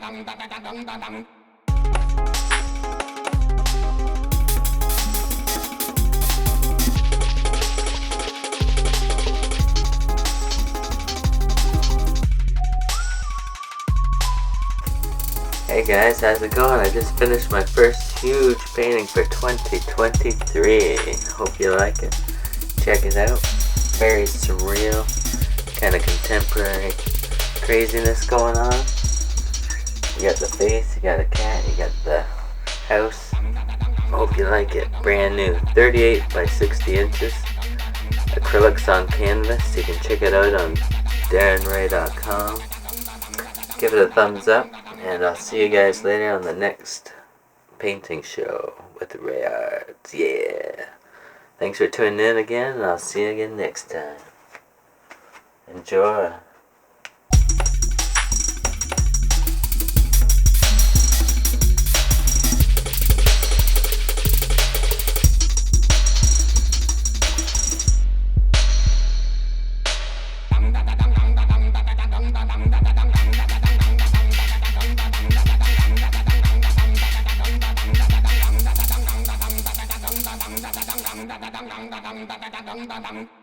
Hey guys, how's it going? I just finished my first huge painting for 2023. Hope you like it. Check it out. Very surreal, kind of contemporary craziness going on. You got the face, you got a cat, you got the house. Hope you like it. Brand new, 38 by 60 inches. Acrylics on canvas. You can check it out on darrenray.com. Give it a thumbs up. And I'll see you guys later on the next painting show with RAEART. Yeah. Thanks for tuning in again, and I'll see you again next time. Enjoy. Dang dang dang dang dang dang dang dang dang dang dang dang dang dang dang.